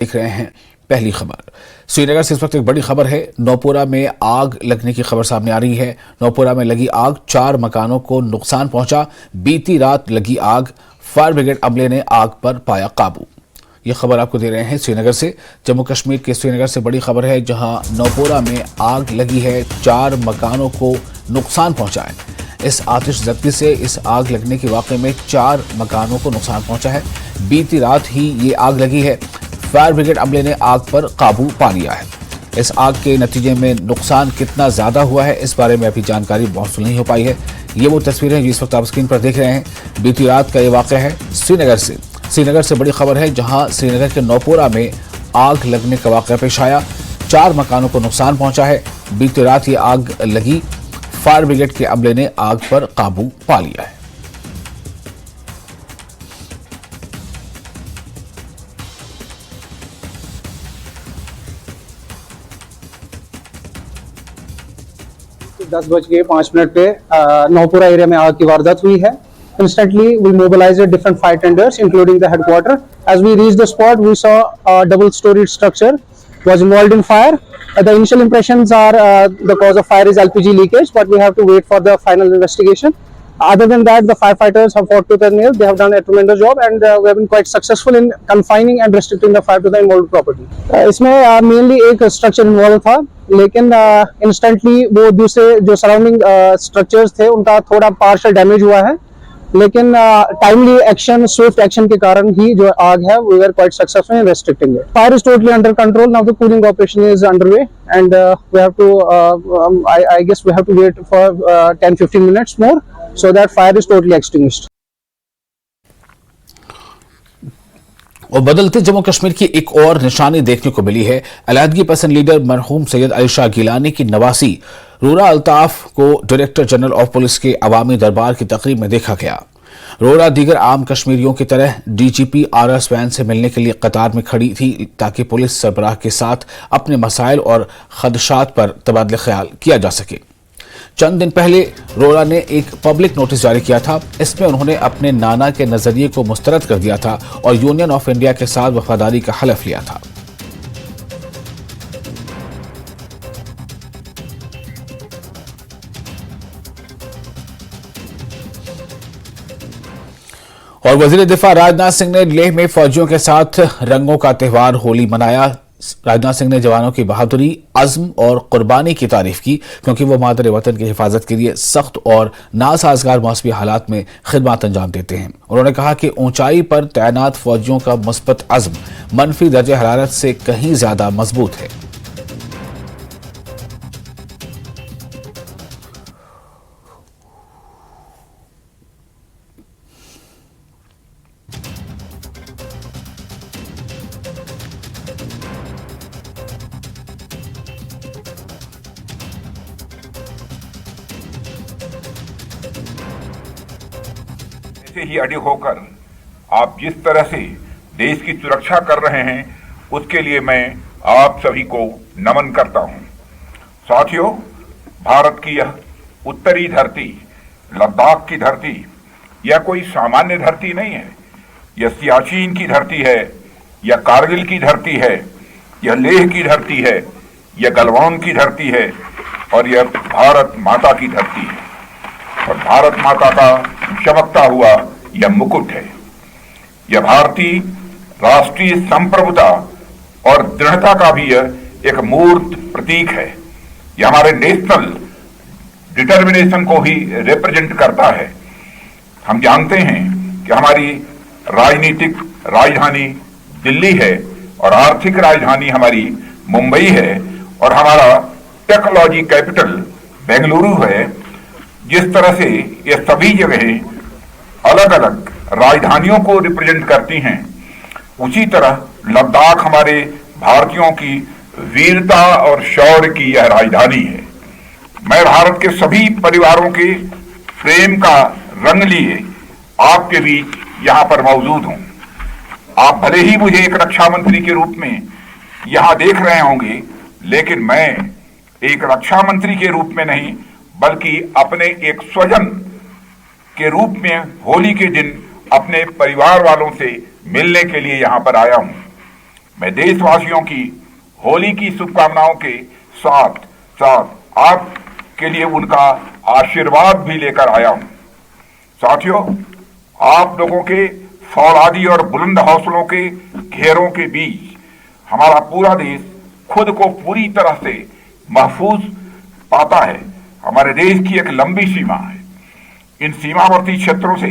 देख रहे हैं पहली खबर। श्रीनगर से इस वक्त एक बड़ी खबर है। नौपुरा में आग लगने की खबर सामने आ रही है। नौपुरा में लगी आग, 4 मकानों को नुकसान पहुंचा। बीती रात लगी आग, फायर ब्रिगेड अमले ने आग पर पाया काबू। यह खबर आपको दे रहे हैं श्रीनगर से। जम्मू कश्मीर के श्रीनगर से बड़ी खबर है, जहां नौपुरा में आग लगी है, 4 मकानों को नुकसान पहुंचा है। इस आतिशज़दी से इस आग लगने के वाक़े में 4 मकानों को नुकसान पहुंचा है। बीती रात ही ये आग लगी है। फायर ब्रिगेड अमले ने आग पर काबू पा लिया है। इस आग के नतीजे में नुकसान कितना ज़्यादा हुआ है, इस बारे में अभी जानकारी मौसूल नहीं हो पाई है। ये वो तस्वीरें जिस वक्त आप स्क्रीन पर देख रहे हैं। बीती रात का ये वाक़या है श्रीनगर से। श्रीनगर से बड़ी खबर है, जहां श्रीनगर के नौपुरा में आग लगने का वाक़या पेश आया। 4 मकानों को नुकसान पहुंचा है। बीती रात ये आग लगी। फायर ब्रिगेड के अमले ने आग पर काबू पा लिया है। दस बज के 5 मिनट पे नौपुरा एरिया में आग की वारदात हुई है। Instantly, we mobilized different fire tenders, including the headquarter. As we reached the spot, we saw a double-storied structure was involved in fire. The initial impressions are the cause of fire is LPG leakage, but we have to wait for the final investigation. Other than that, the firefighters have fought tooth and nail. They have done a tremendous job, and we have been quite successful in confining and restricting the fire to the involved property. इसमें mainly एक structure involved था, लेकिन instantly वो दूसरे जो surrounding structures थे उनका थोड़ा partial damage हुआ है, लेकिन टाइमली एक्शन, स्विफ्ट एक्शन के कारण ही जो आग है we are quite successful in restricting it. Fire is totally under control now. The cooling operation is underway and we have to I guess we have to wait for 10-15 minutes more so that fire is totally extinguished. और बदलते जम्मू कश्मीर की एक और निशानी देखने को मिली है। अलहदगी पसंद लीडर मरहूम सैयद अली शाह गिलानी की नवासी रोरा अल्ताफ को डायरेक्टर जनरल ऑफ पुलिस के अवामी दरबार की तकरीब में देखा गया। रोरा दीगर आम कश्मीरियों की तरह डीजीपी RS वैन से मिलने के लिए कतार में खड़ी थी, ताकि पुलिस सरबराह के साथ अपने मसाइल और खदशात पर तबादला ख्याल किया जा सके। चंद दिन पहले रोरा ने एक पब्लिक नोटिस जारी किया था। इसमें उन्होंने अपने नाना के नजरिए को मुस्तरद कर दिया था और यूनियन ऑफ इंडिया के साथ वफादारी का हलफ लिया था। और वजीर दिफा राजनाथ सिंह ने लेह में फौजियों के साथ रंगों का त्यौहार होली मनाया। राजनाथ सिंह ने जवानों की बहादुरी, अज़्म और कुर्बानी की तारीफ की, क्योंकि वो मादर वतन की हिफाजत के लिए सख्त और नासाजगार मौसमी हालात में खिदमत अंजाम देते हैं। उन्होंने कहा कि ऊंचाई पर तैनात फौजियों का मुस्बत अज़्म मनफी दर्जे हरारत से कहीं ज्यादा मजबूत है। से ही अड़े होकर आप जिस तरह से देश की सुरक्षा कर रहे हैं, उसके लिए मैं आप सभी को नमन करता हूं। साथियों, भारत की यह उत्तरी धरती, लद्दाख की धरती, यह कोई सामान्य धरती नहीं है। यह सियाचिन की धरती है, यह कारगिल की धरती है, यह लेह की धरती है, यह गलवान की धरती है और यह भारत माता की धरती है। और भारत माता का चमकता हुआ यह मुकुट है। यह भारतीय राष्ट्रीय संप्रभुता और दृढ़ता का भी एक मूर्त प्रतीक है। यह हमारे नेशनल डिटर्मिनेशन को ही रिप्रेजेंट करता है। हम जानते हैं कि हमारी राजनीतिक राजधानी दिल्ली है और आर्थिक राजधानी हमारी मुंबई है और हमारा टेक्नोलॉजी कैपिटल बेंगलुरु है। जिस तरह से ये सभी जगहें अलग अलग राजधानियों को रिप्रेजेंट करती हैं, उसी तरह लद्दाख हमारे भारतीयों की वीरता और शौर्य की यह राजधानी है। मैं भारत के सभी परिवारों के प्रेम का रंग लिए आपके बीच यहाँ पर मौजूद हूँ। आप भले ही मुझे एक रक्षा मंत्री के रूप में यहाँ देख रहे होंगे, लेकिन मैं एक रक्षा मंत्री के रूप में नहीं, बल्कि अपने एक स्वजन के रूप में होली के दिन अपने परिवार वालों से मिलने के लिए यहाँ पर आया हूँ। मैं देशवासियों की होली की शुभकामनाओं के साथ साथ आपके लिए उनका आशीर्वाद भी लेकर आया हूं। साथियों, आप लोगों के फौलादी और बुलंद हौसलों के घेरों के बीच हमारा पूरा देश खुद को पूरी तरह से महफूज पाता है। हमारे देश की एक लंबी सीमा है। इन सीमावर्ती क्षेत्रों से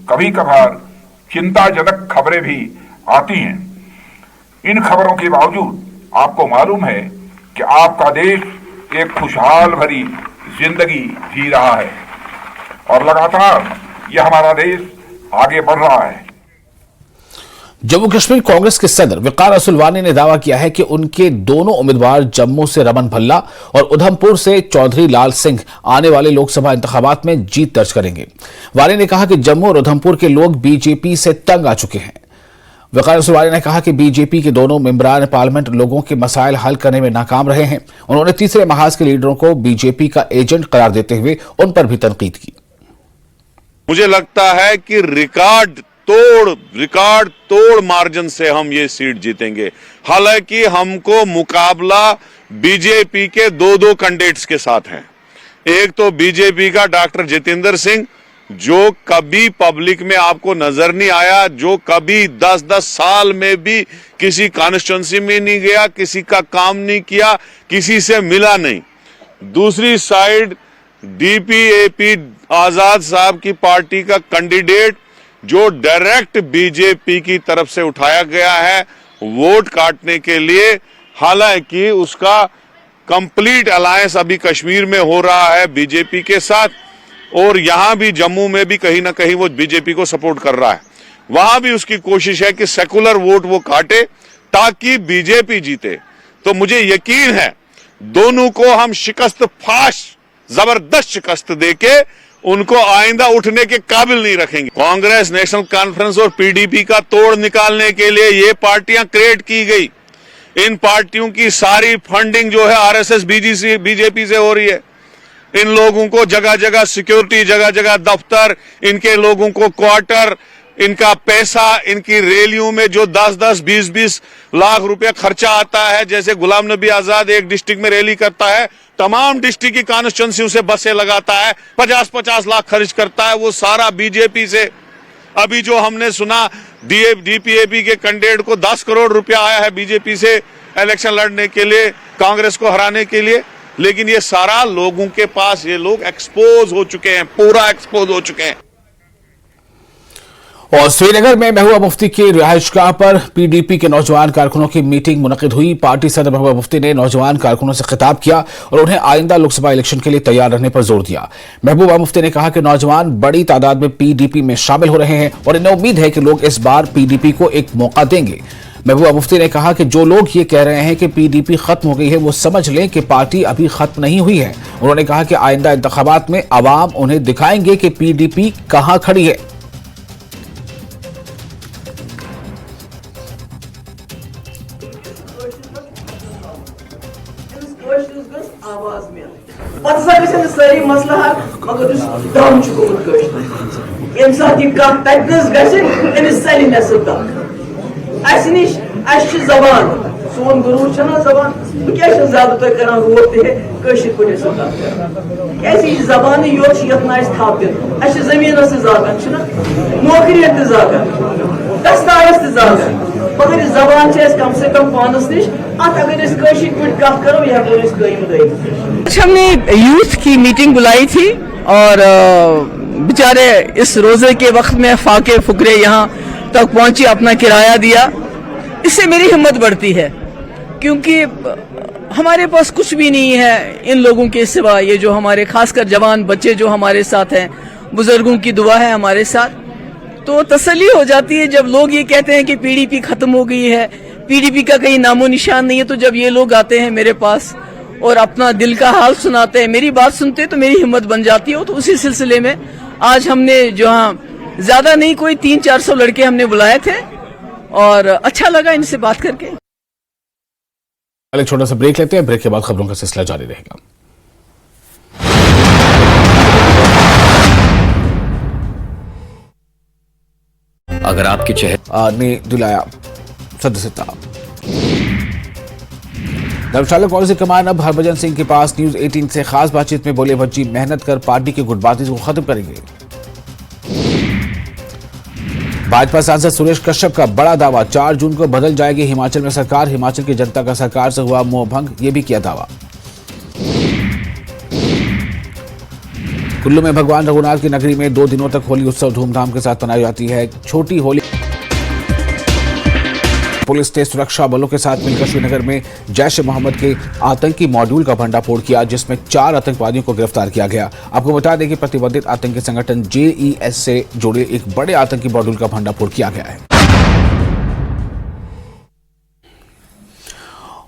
कभी कभार चिंताजनक खबरें भी आती हैं। इन खबरों के बावजूद आपको मालूम है कि आपका देश एक खुशहाल भरी जिंदगी जी रहा है और लगातार यह हमारा देश आगे बढ़ रहा है। जम्मू कश्मीर कांग्रेस के सदर वकार असुलवानी ने दावा किया है कि उनके दोनों उम्मीदवार जम्मू से रमन भल्ला और उधमपुर से चौधरी लाल सिंह आने वाले लोकसभा इंतखाबात में जीत दर्ज करेंगे। वानी ने कहा कि जम्मू और उधमपुर के लोग बीजेपी से तंग आ चुके हैं। वकार असुलवानी ने कहा कि बीजेपी के दोनों मेंबरान पार्लियामेंट लोगों के मसाइल हल करने में नाकाम रहे हैं। उन्होंने तीसरे महाज के लीडरों को बीजेपी का एजेंट करार देते हुए उन पर भी तनकीद की। मुझे लगता है कि रिकॉर्ड तोड़ मार्जिन से हम ये सीट जीतेंगे। हालांकि हमको मुकाबला बीजेपी के दो कैंडिडेट्स के साथ है। एक तो बीजेपी का डॉक्टर जितेंद्र सिंह, जो कभी पब्लिक में आपको नजर नहीं आया, जो कभी 10-10 साल में भी किसी कॉन्स्टिट्यूंसी में नहीं गया, किसी का काम नहीं किया, किसी से मिला नहीं। दूसरी साइड डीपीएपी आजाद साहब की पार्टी का कैंडिडेट, जो डायरेक्ट बीजेपी की तरफ से उठाया गया है वोट काटने के लिए। हालांकि उसका कंप्लीट अलायंस अभी कश्मीर में हो रहा है बीजेपी के साथ, और यहां भी जम्मू में भी कहीं ना कहीं वो बीजेपी को सपोर्ट कर रहा है। वहां भी उसकी कोशिश है कि सेकुलर वोट वो काटे ताकि बीजेपी जीते। तो मुझे यकीन है दोनों को हम जबरदस्त शिकस्त देके उनको आइंदा उठने के काबिल नहीं रखेंगे। कांग्रेस, नेशनल कॉन्फ्रेंस और पीडीपी का तोड़ निकालने के लिए ये पार्टियां क्रिएट की गई। इन पार्टियों की सारी फंडिंग जो है आरएसएस बीजेपी से हो रही है। इन लोगों को जगह जगह सिक्योरिटी, जगह जगह दफ्तर, इनके लोगों को क्वार्टर, इनका पैसा, इनकी रैलियों में जो 10-10, 20-20 लाख रुपया खर्चा आता है। जैसे गुलाम नबी आजाद एक डिस्ट्रिक्ट में रैली करता है, तमाम डिस्ट्रिक्ट की कॉन्स्टिट्यूंसी से बसें लगाता है, 50-50 लाख खर्च करता है, वो सारा बीजेपी से। अभी जो हमने सुना डीपीएपी के कैंडिडेट को 10 करोड़ रुपया आया है बीजेपी से इलेक्शन लड़ने के लिए, कांग्रेस को हराने के लिए। लेकिन ये सारा लोगों के पास, ये लोग एक्सपोज हो चुके हैं, पूरा एक्सपोज हो चुके हैं। और श्रीनगर में महबूबा मुफ्ती की रिहाइशगाह पर पीडीपी के नौजवान कारकुनों की मीटिंग मुनक्किद हुई। पार्टी सदर महबूबा मुफ्ती ने नौजवान कारकुनों से खिताब किया और उन्हें आइंदा लोकसभा इलेक्शन के लिए तैयार रहने पर जोर दिया। महबूबा मुफ्ती ने कहा कि नौजवान बड़ी तादाद में पीडीपी में शामिल हो रहे हैं और इन्हें उम्मीद है कि लोग इस बार पीडीपी को एक मौका देंगे। महबूबा मुफ्ती ने कहा कि जो लोग ये कह रहे हैं कि पीडीपी खत्म हो गई है, वो समझ लें कि पार्टी अभी खत्म नहीं हुई है। उन्होंने कहा कि आइंदा इंतखाबात में अवाम उन्हें दिखाएंगे कि पीडीपी कहां खड़ी है। सारी मसला मगर दम जबान सोन गुरूर जबान क्या ज्यादा कर रोड तह जबान योत थापित जमीन से जागन नौकरी जागन दस्तावेज जागन मगर जबान कम से कम पानस निश अगर कत करो यह आज हमने यूथ की मीटिंग बुलाई थी और बेचारे इस रोजे के वक्त में फाके फुकरे यहाँ तक पहुंची, अपना किराया दिया। इससे मेरी हिम्मत बढ़ती है क्योंकि हमारे पास कुछ भी नहीं है इन लोगों के सिवा। ये जो हमारे खासकर जवान बच्चे जो हमारे साथ हैं, बुजुर्गों की दुआ है हमारे साथ, तो तसल्ली हो जाती है जब लोग ये कहते हैं कि पीडीपी खत्म हो गई है, पीडीपी का कहीं नामो निशान नहीं है। तो जब ये लोग आते हैं मेरे पास और अपना दिल का हाल सुनाते हैं, मेरी बात सुनते हैं, तो मेरी हिम्मत बन जाती है। तो उसी सिलसिले में आज हमने जो ज्यादा नहीं, कोई 300-400 लड़के हमने बुलाए थे और अच्छा लगा इनसे बात करके। एक छोटा सा ब्रेक लेते हैं, ब्रेक के बाद खबरों का सिलसिला जारी रहेगा। अगर आपके चेहरे ने दिलाया सदस्यता धर्मशाला कांग्रेस की कमान अब हरभजन सिंह के पास। न्यूज 18 से खास बातचीत में बोले भज्जी, मेहनत कर पार्टी की गुटबाजी को खत्म करेंगे। भाजपा सांसद सुरेश कश्यप का बड़ा दावा, 4 जून को बदल जाएगी हिमाचल में सरकार। हिमाचल की जनता का सरकार से हुआ मोह भंग, ये भी किया दावा। कुल्लू में भगवान रघुनाथ की नगरी में 2 दिनों तक होली उत्सव धूमधाम के साथ मनाई जाती है। छोटी होली पुलिस ने सुरक्षा बलों के साथ मिलकर श्रीनगर में जैश ए मोहम्मद के आतंकी मॉड्यूल का भंडाफोड़ किया, जिसमें 4 आतंकवादियों को गिरफ्तार किया गया। आपको बता दें कि प्रतिबंधित आतंकी संगठन JES से जुड़े एक बड़े आतंकी मॉड्यूल का भंडाफोड़ किया गया है।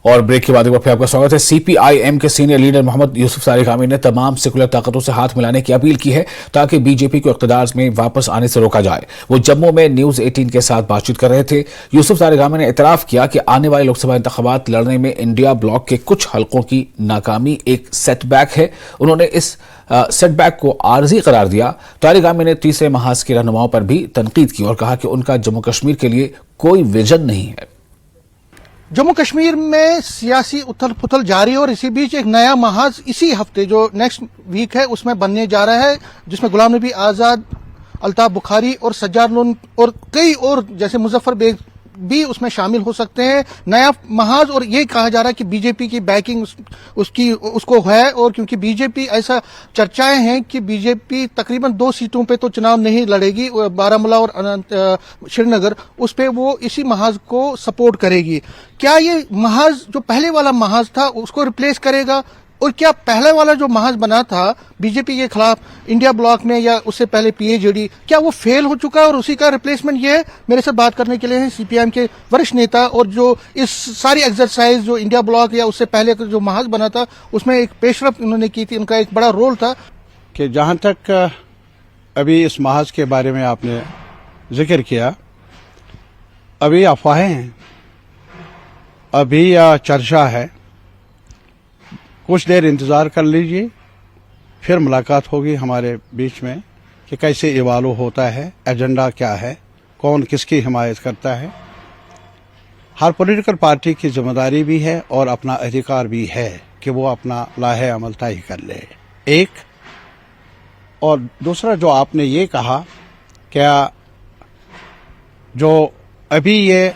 और ब्रेक के बाद एक बार फिर आपका स्वागत है। CPIM के सीनियर लीडर मोहम्मद यूसुफ सारिगामी ने तमाम सेकुलर ताकतों से हाथ मिलाने की अपील की है ताकि बीजेपी को इक़्तिदार में वापस आने से रोका जाए। वो जम्मू में न्यूज 18 के साथ बातचीत कर रहे थे। यूसुफ सारिगामी ने इतराफ किया कि आने वाले लोकसभा इंतखाबात लड़ने में इंडिया ब्लॉक के कुछ हलकों की नाकामी एक सेटबैक है। उन्होंने इस सेटबैक को आर्जी करार दिया। सारिगामी ने तीसरे महाज के रहनुमाओं पर भी तनकीद की और कहा कि उनका जम्मू कश्मीर के लिए कोई विजन नहीं है। जम्मू कश्मीर में सियासी उथल पुथल जारी है और इसी बीच एक नया महाज इसी हफ्ते जो नेक्स्ट वीक है उसमें बनने जा रहा है, जिसमें गुलाम नबी आजाद, अल्ताफ बुखारी और सज्जाद लोन और कई और जैसे मुजफ्फर बेग भी उसमें शामिल हो सकते हैं। नया महाज, और ये कहा जा रहा है कि बीजेपी की बैकिंग उसको है, और क्योंकि बीजेपी ऐसा चर्चाएं हैं कि बीजेपी तकरीबन 2 सीटों पे तो चुनाव नहीं लड़ेगी, बारामूला और श्रीनगर, उस पे वो इसी महाज को सपोर्ट करेगी। क्या ये महाज जो पहले वाला महाज था उसको रिप्लेस करेगा, और क्या पहले वाला जो महाज बना था बीजेपी के खिलाफ इंडिया ब्लॉक में या उससे पहले PAJD, क्या वो फेल हो चुका है और उसी का रिप्लेसमेंट ये है? मेरे साथ बात करने के लिए हैं CPIM के वरिष्ठ नेता, और जो इस सारी एक्सरसाइज जो इंडिया ब्लॉक या उससे पहले जो महाज बना था उसमें एक पेशरफ उन्होंने की थी, उनका एक बड़ा रोल था। कि जहां तक अभी इस महाज के बारे में आपने जिक्र किया, अभी अफवाहें हैं, अभी चर्चा है। कुछ देर इंतजार कर लीजिए, फिर मुलाकात होगी हमारे बीच में कि कैसे इवाल्व होता है, एजेंडा क्या है, कौन किसकी हिमायत करता है। हर पॉलिटिकल पार्टी की जिम्मेदारी भी है और अपना अधिकार भी है कि वो अपना लाहे अमल तय कर ले, एक। और दूसरा जो आपने ये कहा, क्या जो अभी ये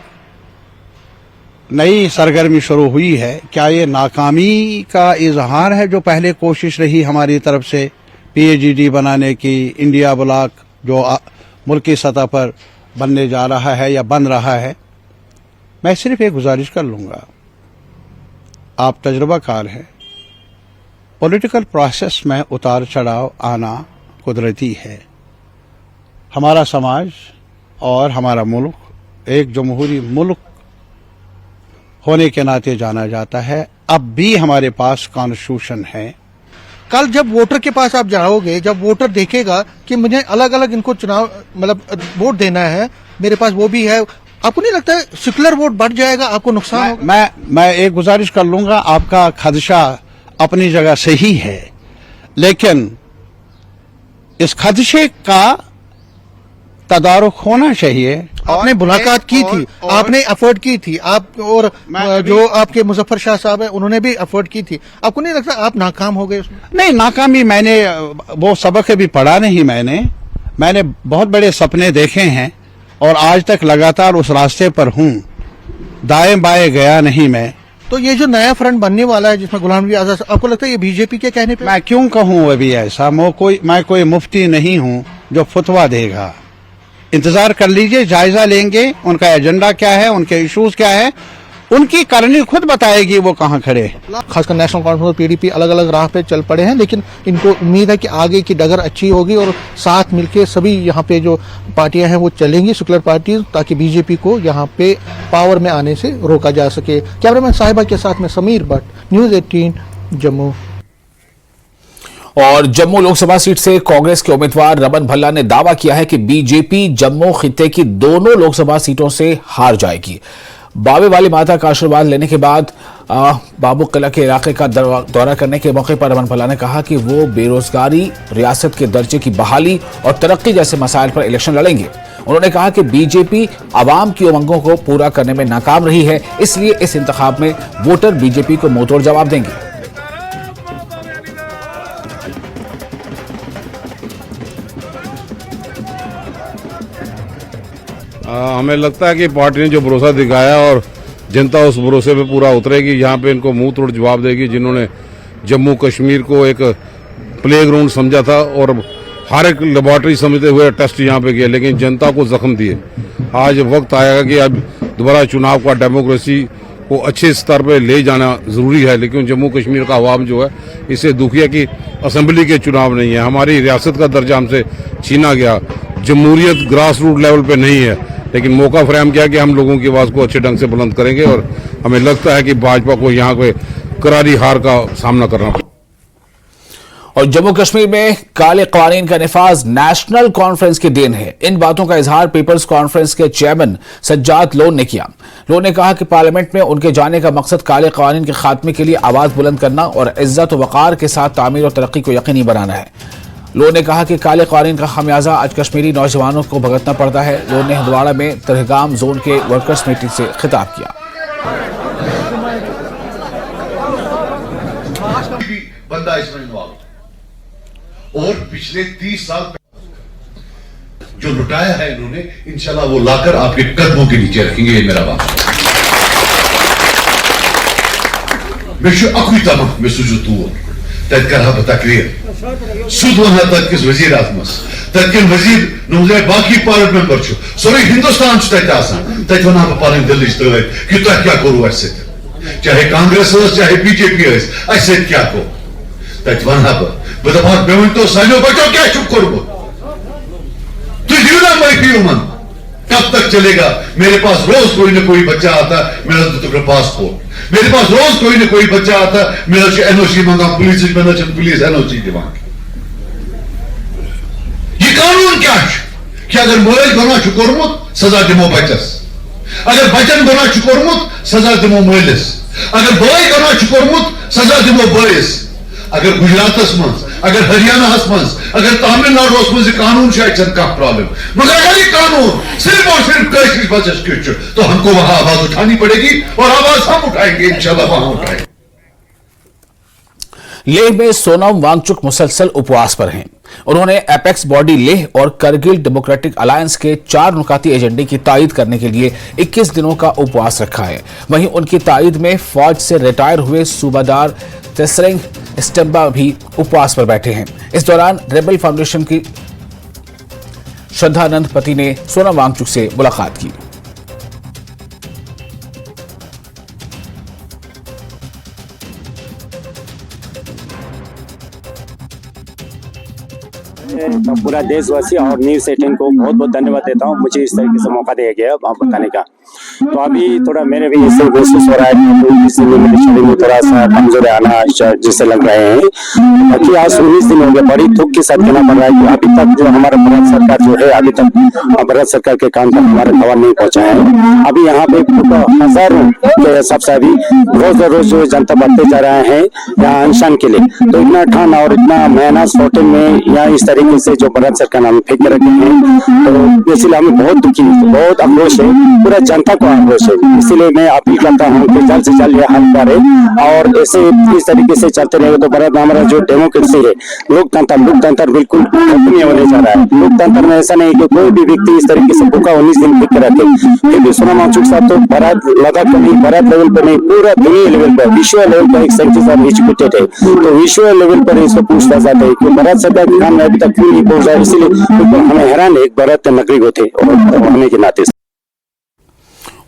नई सरगर्मी शुरू हुई है, क्या ये नाकामी का इजहार है जो पहले कोशिश रही हमारी तरफ से PAJD बनाने की, इंडिया ब्लॉक जो मुल्की सतह पर बनने जा रहा है या बन रहा है? मैं सिर्फ एक गुजारिश कर लूंगा, आप तजुर्बाकार हैं, पॉलिटिकल प्रोसेस में उतार चढ़ाव आना कुदरती है। हमारा समाज और हमारा मुल्क एक जमहूरी मुल्क होने के नाते जाना जाता है। अब भी हमारे पास कॉन्स्टिट्यूशन है। कल जब वोटर के पास आप जाओगे, जब वोटर देखेगा कि मुझे अलग अलग इनको चुनाव मतलब वोट देना है, मेरे पास वो भी है, आपको नहीं लगता है सेकुलर वोट बढ़ जाएगा, आपको नुकसान होगा? मैं एक गुजारिश कर लूंगा, आपका खदशा अपनी जगह सही है, लेकिन इस खदशे का तदारुक होना चाहिए। आपने मुलाकात की थी, आपने अफोर्ड की थी, आप और जो आपके मुजफ्फर शाह साहब हैं उन्होंने भी अफोर्ड की थी, आपको नहीं लगता आप नाकाम हो गए उसमें? नहीं, नाकामी मैंने वो सबक भी पढ़ा नहीं। मैंने बहुत बड़े सपने देखे हैं और आज तक लगातार उस रास्ते पर हूं, दाएं बाएं गया नहीं मैं। तो ये जो नया फ्रंट बनने वाला है जिसमें गुलाम नबी आजाद, आपको लगता है ये बीजेपी के कहने पे? मैं क्यों कहूं अभी ऐसा, मैं कोई मुफ्ती नहीं हूं जो फतवा देगा। इंतजार कर लीजिए, जायजा लेंगे, उनका एजेंडा क्या है, उनके इश्यूज क्या है, उनकी करनी खुद बताएगी वो कहां खड़े हैं। खासकर नेशनल कॉन्फ्रेंस और PDP अलग अलग राह पे चल पड़े हैं, लेकिन इनको उम्मीद है कि आगे की डगर अच्छी होगी और साथ मिलके सभी यहाँ पे जो पार्टियां हैं वो चलेंगी, सेकुलर पार्टी, ताकि बीजेपी को यहाँ पे पावर में आने से रोका जा सके। कैमरामैन साहिबा के साथ में समीर भट्ट, न्यूज 18 जम्मू। और जम्मू लोकसभा सीट से कांग्रेस के उम्मीदवार रमन भल्ला ने दावा किया है कि बीजेपी जम्मू खित्ते की दोनों लोकसभा सीटों से हार जाएगी। बाबे वाली माता का आशीर्वाद लेने के बाद बाबू किला के इलाके का दौरा करने के मौके पर रमन भल्ला ने कहा कि वो बेरोजगारी, रियासत के दर्जे की बहाली और तरक्की जैसे मसाइल पर इलेक्शन लड़ेंगे। उन्होंने कहा कि बीजेपी आवाम की उमंगों को पूरा करने में नाकाम रही है, इसलिए इस इंतखाब में वोटर बीजेपी को मुंहतोड़ जवाब देंगे। हमें लगता है कि पार्टी ने जो भरोसा दिखाया और जनता उस भरोसे पे पूरा उतरेगी, यहाँ पे इनको मुंह तोड़ जवाब देगी। जिन्होंने जम्मू कश्मीर को एक प्ले ग्राउंड समझा था और हर एक लेबॉर्ट्री समझते हुए टेस्ट यहाँ पे किया, लेकिन जनता को जख्म दिए। आज वक्त आएगा कि अब दोबारा चुनाव का डेमोक्रेसी को अच्छे स्तर पे ले जाना जरूरी है, लेकिन जम्मू कश्मीर का अवाम जो है इसे दुखी है कि असेंबली के चुनाव नहीं है, हमारी रियासत का दर्जा हमसे छीना गया, जमहूरियत ग्रास रूट लेवल पे नहीं है। लेकिन मौका फराहम किया कि हम लोगों की आवाज़ को अच्छे ढंग से बुलंद करेंगे और हमें लगता है कि भाजपा को यहाँ कोई करारी हार का सामना करना पड़ेगा। और जम्मू कश्मीर में काले कानून का निफाज नेशनल कॉन्फ्रेंस की देन है। इन बातों का इजहार पीपल्स कॉन्फ्रेंस के चेयरमैन सज्जाद लोन ने किया। लोन ने कहा कि पार्लियामेंट में उनके जाने का मकसद काले कानून के खात्मे के लिए आवाज बुलंद करना और इज्जत व वक़ार के साथ तामीर और तरक्की को यकीनी बनाना है। लोन ने कहा कि काले कानून का खामियाजा आज कश्मीरी नौजवानों को भुगतना पड़ता है। लोन ने हंदवाड़ा में तहगाम जोन के वर्कर्स मीटिंग से खिताब किया। बंदा इसमें इन्वॉल्व और पिछले 30 साल जो लुटाया है इन्होंने, इंशाल्लाह वो लाकर आपके कदमों के नीचे रखेंगे। ये मेरा बात अकुई तमक में सुजू तूर तक कर तकरीर सुद वहां तक किस वजीर आजमस तक वजीर नुगे बाकी पार्लियामेंट मेंबर छु सोरे हिंदुस्तान तक आसान तक वना पान दिल्ली तक कि तुम क्या करू अस चाहे कांग्रेस चाहे बीजेपी अस क्या को तक वना बह दपा मे वन तो सानो बचो क्या कोर्मुत तु दियो ना माइफी उमन कब तक चलेगा। मेरे पास रोज कोई ना कोई बच्चा आता मेरा तो पासपोर्ट, मेरे पास रोज कोई ना कोई बच्चा आता मेरा एनओसी मांगा पुलिस पुलिस एनओसी दिवा। ये कानून क्या कि अगर मोल गुना कोर्मुत सजा दिमो बचस, अगर बचन गुना कोर्मुत सजा दिमो मोलिस, अगर बोई गुना कोर्मुत सजा दिमो बोइस। अगर गुजरात मज अगर हरियाणा मज अगर तमिलनाडु मज कानून का प्रॉब्लम, मगर अगर ये कानून सिर्फ और सिर्फ कैसे बचस क्यों, तो हमको वहां आवाज उठानी पड़ेगी और आवाज हम उठाएंगे, इंशाल्लाह वहां उठाएंगे। लेह में सोनम वांगचुक मुसलसल उपवास पर हैं। उन्होंने एपेक्स बॉडी लेह और करगिल डेमोक्रेटिक अलायंस के 4 नुकाती एजेंडे की तायीद करने के लिए 21 दिनों का उपवास रखा है। वहीं उनकी तायीद में फौज से रिटायर हुए सूबादार तेसरिंग स्टेम्बा भी उपवास पर बैठे हैं। इस दौरान रेबल फाउंडेशन की श्रद्धानंद पति ने सोनम वांगचुक से मुलाकात की। पूरा देशवासी और न्यूज़ 18 को बहुत बहुत धन्यवाद देता हूँ, मुझे इस तरीके से मौका दिया गया आप बताने का। तो अभी थोड़ा मेरे भी इससे महसूस हो रहा है, इसलिए मेरे शरीर में थोड़ा सा कमजोरी आना जैसे लग रहे हैं। बाकी आज 19 दिन हो गए, बड़ी दुख के साथ कहना पड़ रहा है कि अभी तक जो हमारा भारत सरकार जो है, अभी तक भारत सरकार के काम तक हमारे खबर नहीं पहुंचा है। अभी यहाँ पे हजारों के हिसाब से अभी रोज जो जनता बढ़ते जा रहे हैं यहाँ अनशन के लिए। तो इतना ठंड और इतना मेहनत होटल में यहाँ इस तरीके से जो भारत सरकार ने हमें फेंक रखे हैं, तो इसलिए हमें बहुत दुखी, बहुत आक्रोश है, पूरा जनता को आक्रोश है। इसीलिए मैं अपील करता हूँ कि जल्द से जल्द ये हल करे और ऐसे इस तरीके से चलते रहेगा तो भारत में हमारा जो डेमोक्रेसी है, लोकतंत्र बिल्कुल खत्म होने जा रहा है। लोकतंत्र में ऐसा नहीं कि कोई भी व्यक्ति इस तरीके से भूखा 19 दिन फेंक रखे। फिर भी सोनम वांगचुक साहब तो भारत लद्दाख पर नहीं, भारत लेवल पर नहीं, पूरा दुनिया लेवल पर, विश्व लेवल पर एक साइंटिस्ट और एजुकेटेड है। तो विश्व लेवल पर इसको पूछना चाहते हैं कि भारत सरकार के काम में अभी तक क्यों नहीं पहुंचा। इसीलिए हमें हैरान है, एक भारत नागरिक होते और होने के नाते।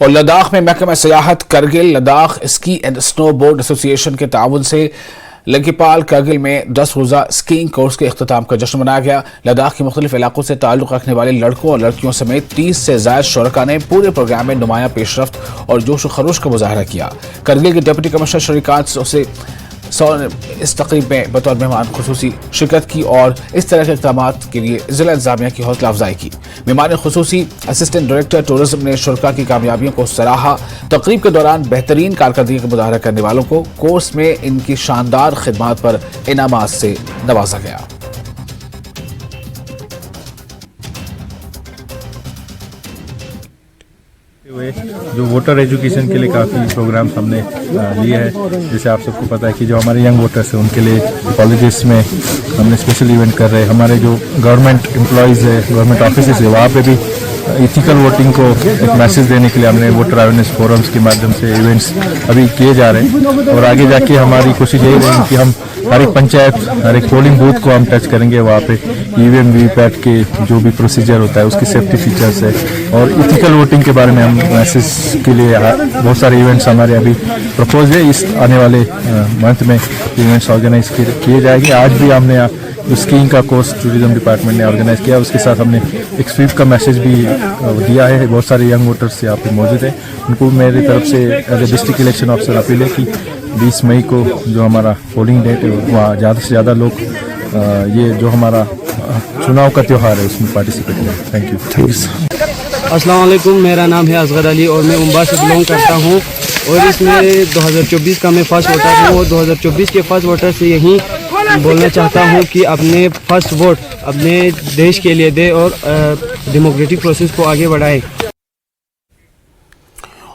और लद्दाख में महकमा सयाहत Kargil Ladakh ski and snowboard association के ताउन से लंकीपाल करगिल में 10 रोजा स्कीइंग कोर्स के इख्तिताम का जश्न मनाया गया। लद्दाख के मुख्तलिफ इलाकों से ताल्लुक रखने वाले लड़कों और लड़कियों समेत 30 से ज्यादा शुरका ने पूरे प्रोग्राम में नुमाया पेशरफ्त और जोश व खरोश का मुजाहरा किया। करगिल के डिप्टी कमिश्नर श्रीकांत से इस तकरीब में बतौर मेहमान खुसूसी शिरकत की और इस तरह के इक़दाम के लिए जिला इंतजामिया की हौसला अफजाई की। मेहमान खुसूसी असिस्टेंट डायरेक्टर टूरिज्म ने शुरका की कामयाबियों को सराहा। तकरीब के दौरान बेहतरीन कारकर्दगी का मुजाहरा करने वालों को कोर्स में इनकी शानदार खिदमात पर इनामात से नवाजा गया। जो वोटर एजुकेशन के लिए काफ़ी प्रोग्राम्स हमने लिए हैं। जैसे आप सबको पता है कि जो हमारे यंग वोटर्स हैं उनके लिए कॉलेजेस में हमने स्पेशल इवेंट कर रहे हैं। हमारे जो गवर्नमेंट एम्प्लॉयज़ है, गवर्नमेंट ऑफिस है, वहाँ पे भी इथिकल वोटिंग को एक मैसेज देने के लिए हमने वोटर अवेयरनेस फोरम्स के माध्यम से इवेंट्स अभी किए जा रहे हैं। और आगे जाके हमारी कोशिश यही रहेगी कि हम हर एक पंचायत, हर एक पोलिंग बूथ को हम टच करेंगे। वहाँ पे ईवीएम वीवीपैट के जो भी प्रोसीजर होता है उसकी सेफ्टी फीचर्स है और इथिकल वोटिंग के बारे में हम मैसेज के लिए बहुत सारे इवेंट्स हमारे अभी प्रपोज है। इस आने वाले मंथ में इवेंट्स ऑर्गेनाइज किए जाएंगे। आज भी हमने जो स्कीइंग का कोर्स टूरिज्म डिपार्टमेंट ने ऑर्गेनाइज किया, उसके साथ हमने एक स्वीप का मैसेज भी दिया है। बहुत सारे यंग वोटर्स यहाँ पे मौजूद हैं, उनको मेरी तरफ से as a district election officer appeal है कि 20 मई को जो हमारा पोलिंग डेट है वहाँ ज़्यादा से ज़्यादा लोग ये जो हमारा चुनाव का त्यौहार है उसमें पार्टिसिपेट करें। Thank you. अस्सलाम वालेकुम, मेरा नाम है असगर अली और मैं उम्बा से बिलोंग करता हूँ और इसमें 2024 का मैं फर्स्ट वोटर हूँ और 2024 के फर्स्ट वोटर से यही बोलना चाहता हूँ कि अपने फर्स्ट वोट अपने देश के लिए दे और डेमोक्रेटिक प्रोसेस को आगे बढ़ाए।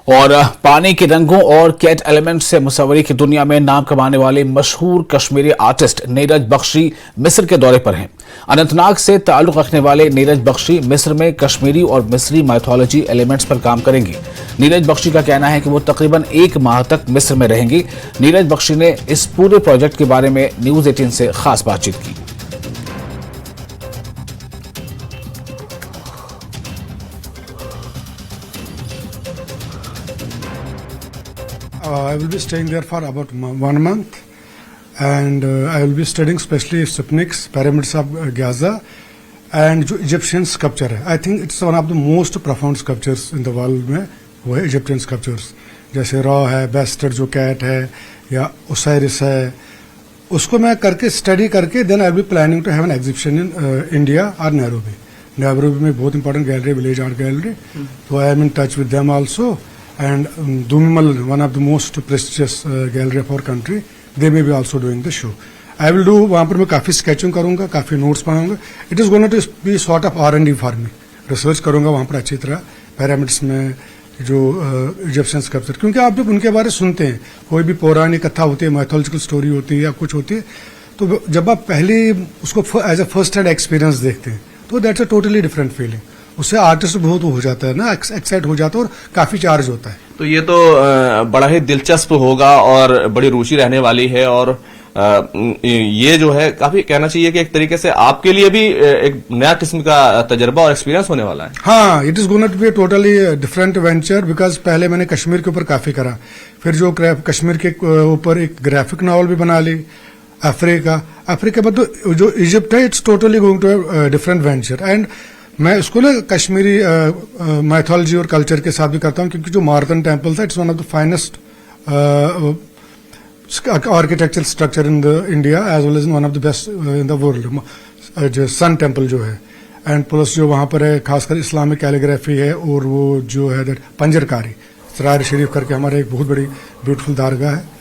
और पानी के रंगों और कैट एलिमेंट से मुसव्वरी की दुनिया में नाम कमाने वाले मशहूर कश्मीरी आर्टिस्ट नीरज बख्शी मिस्र के दौरे पर हैं। अनंतनाग से ताल्लुक रखने वाले नीरज बख्शी मिस्र में कश्मीरी और मिस्री माइथोलॉजी एलिमेंट्स पर काम करेंगे। नीरज बख्शी का कहना है कि वो तकरीबन 1 माह तक मिस्र में रहेंगे। नीरज बख्शी ने इस पूरे प्रोजेक्ट के बारे में न्यूज 18 से खास बातचीत की। I will be staying there for about 1 month, and I will be studying especially Sphinx, pyramids of Giza, and जो Egyptian sculpture है. I think it's one of the most profound sculptures in the world में वो है Egyptian sculptures. जैसे raw है, बेस्टर जो cat है या ओसाइरिस है, उसको मैं करके स्टडी करके then I will be planning to have an exhibition in India or Nairobi. Nairobi में बहुत important gallery, village art gallery. So I am in touch with them also. And Dumimal, one of the most prestigious gallery of our country, they may be also doing the show. I will do, वहाँ पर मैं काफ़ी sketching करूँगा, काफ़ी notes बनाऊँगा. It is going to be sort of R&D for me. Research करूँगा वहाँ पर अच्छी तरह पिरामिड्स में जो इजिप्शियन स्कल्पचर, क्योंकि आप जब उनके बारे सुनते हैं, कोई भी पौराणिक कथा होती है, माइथोलॉजिकल स्टोरी होती है या कुछ होती है, तो जब आप पहले उसको as a first hand experience देखते हैं तो that's a totally different feeling. उससे आर्टिस्ट बहुत हो जाता है ना, एक्साइट हो जाता है और काफी चार्ज होता है। तो ये तो बड़ा ही दिलचस्प होगा और बड़ी रुचि रहने वाली है और ये जो है काफी कहना चाहिए कि एक तरीके से आपके लिए भी एक नया किस्म का तजर्बा और एक्सपीरियंस होने वाला है। हाँ, it is gonna to be totally different venture because पहले मैंने कश्मीर के ऊपर काफी करा, फिर जो कश्मीर के ऊपर एक ग्राफिक नॉवल भी बना ली, अफ्रीका में तो जो इजिप्ट है it's totally going to different venture. एंड मैं इसको ना कश्मीरी माइथोलॉजी और कल्चर के साथ भी करता हूँ, क्योंकि जो मार्तन टेम्पल था it's one of the finest architectural structure in the India as well as one of the best in the world. जो सन टेम्पल जो है, एंड प्लस जो वहाँ पर है खासकर इस्लामिक कैलीग्राफी है और वो जो है दैट पंजरकारी सरार शरीफ करके हमारे एक बहुत बड़ी ब्यूटीफुल दरगाह है।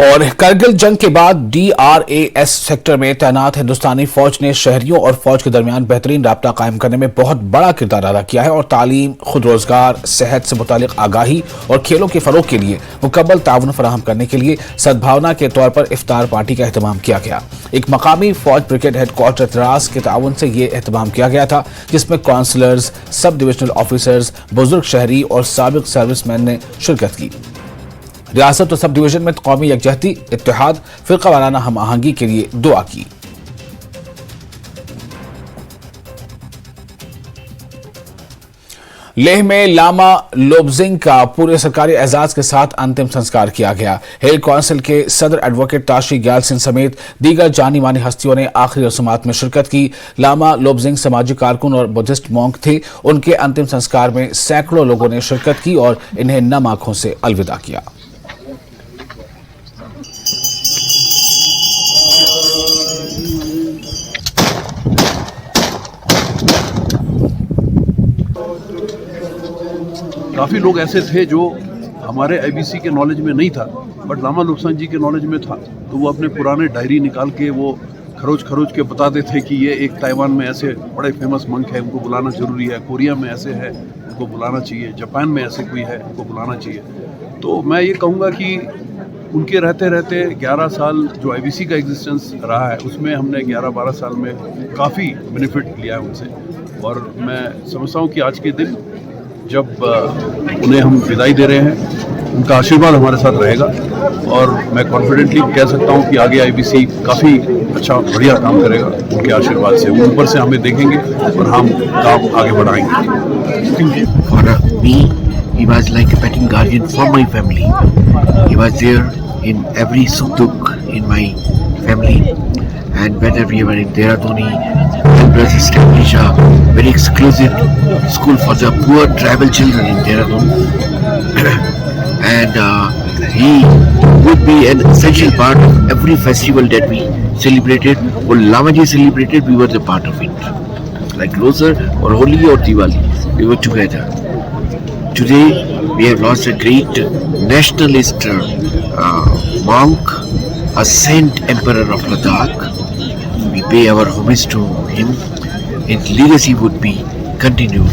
और करगिल जंग के बाद DRAS सेक्टर में तैनात हिंदुस्तानी फौज ने शहरियों और फौज के दरमियान बेहतरीन राब्ता कायम करने में बहुत बड़ा किरदार अदा किया है और तालीम, खुद रोजगार, सेहत से मुतालिक आगाही और खेलों के फरोग के लिए मुकम्मल ताउन फराहम करने के लिए सद्भावना के तौर पर इफ्तार पार्टी का एहतमाम किया गया। एक मकामी फौज ब्रिगेड हेडक्वार्टर द्रास के ताउन से ये एहतमाम किया गया था, जिसमें काउंसलर्स, सब डिविजनल ऑफिसर्स, बुजुर्ग शहरी और साबिक सर्विसमैन ने शिरकत की। रियासत और सब डिवीजन में कौमी यकजहती, इत्तेहाद, फिरका वाराना हम आहंगी के लिए दुआ की। लेह में लामा लोब्जिंग का पूरे सरकारी एजाज के साथ अंतिम संस्कार किया गया। हिल काउंसिल के सदर एडवोकेट ताशी ग्याल सिंह समेत दीगर जानी मानी हस्तियों ने आखिरी रस्मात में शिरकत की। लामा लोब्जिंग समाजी कारकुन और बुद्धिस्ट मॉन्क थे। उनके अंतिम संस्कार में सैकड़ों लोगों ने शिरकत की और इन्हें नम आंखों से अलविदा किया। काफ़ी लोग ऐसे थे जो हमारे IBC के नॉलेज में नहीं था, बट लामा लोब्जिंग जी के नॉलेज में था, तो वो अपने पुराने डायरी निकाल के वो खरोच खरोच के बताते थे कि ये एक ताइवान में ऐसे बड़े फेमस मंक है, उनको बुलाना ज़रूरी है, कोरिया में ऐसे है, उनको बुलाना चाहिए, जापान में ऐसे कोई है, उनको बुलाना चाहिए। तो मैं ये कहूँगा कि उनके रहते रहते 11 साल जो IBC का एग्जिस्टेंस रहा है उसमें हमने 11-12 साल में काफ़ी बेनिफिट लिया है उनसे, और मैं समझता हूँ कि आज के दिन जब उन्हें हम विदाई दे रहे हैं, उनका आशीर्वाद हमारे साथ रहेगा, और मैं कॉन्फिडेंटली कह सकता हूँ कि आगे IBC काफ़ी अच्छा बढ़िया काम करेगा उनके आशीर्वाद से। वो ऊपर से हमें देखेंगे और हम काम आगे बढ़ाएंगे। For me, he was like a petting guardian for my family. He was there in every sukh-dukh in my family, and whether we were in Dehradun, he helped us establish a very exclusive school for the poor tribal children in Dehradun. And he would be an essential part of every festival that we celebrated or Lamaji celebrated. We were the part of it, like Losar or Holi or Diwali, we were together. Today we have lost a great nationalist monk, a saint emperor of Ladakh. We pay our homage to him. His legacy would be continued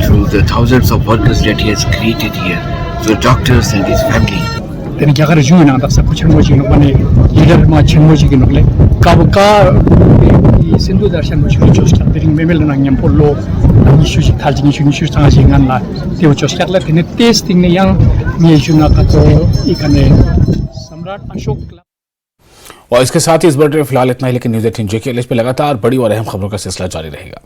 through the thousands of workers that he has created here, the doctors and his family. Then jagar juina da sa kuch moji no bane leader ma chenmoji ki nokle kabka Sindhu darshan mo churi chostak dering memel na nyam pollo ni shu thaljing shu ni shu tanga jingan la teo chostak la tene testing ne yang mi juna ka to ikane सम्राट अशोक। और इसके साथ ही इस bulletin में फिलहाल इतना ही, लेकिन news 18 JKLH पे लगातार बड़ी और अहम खबरों का सिलसिला जारी रहेगा।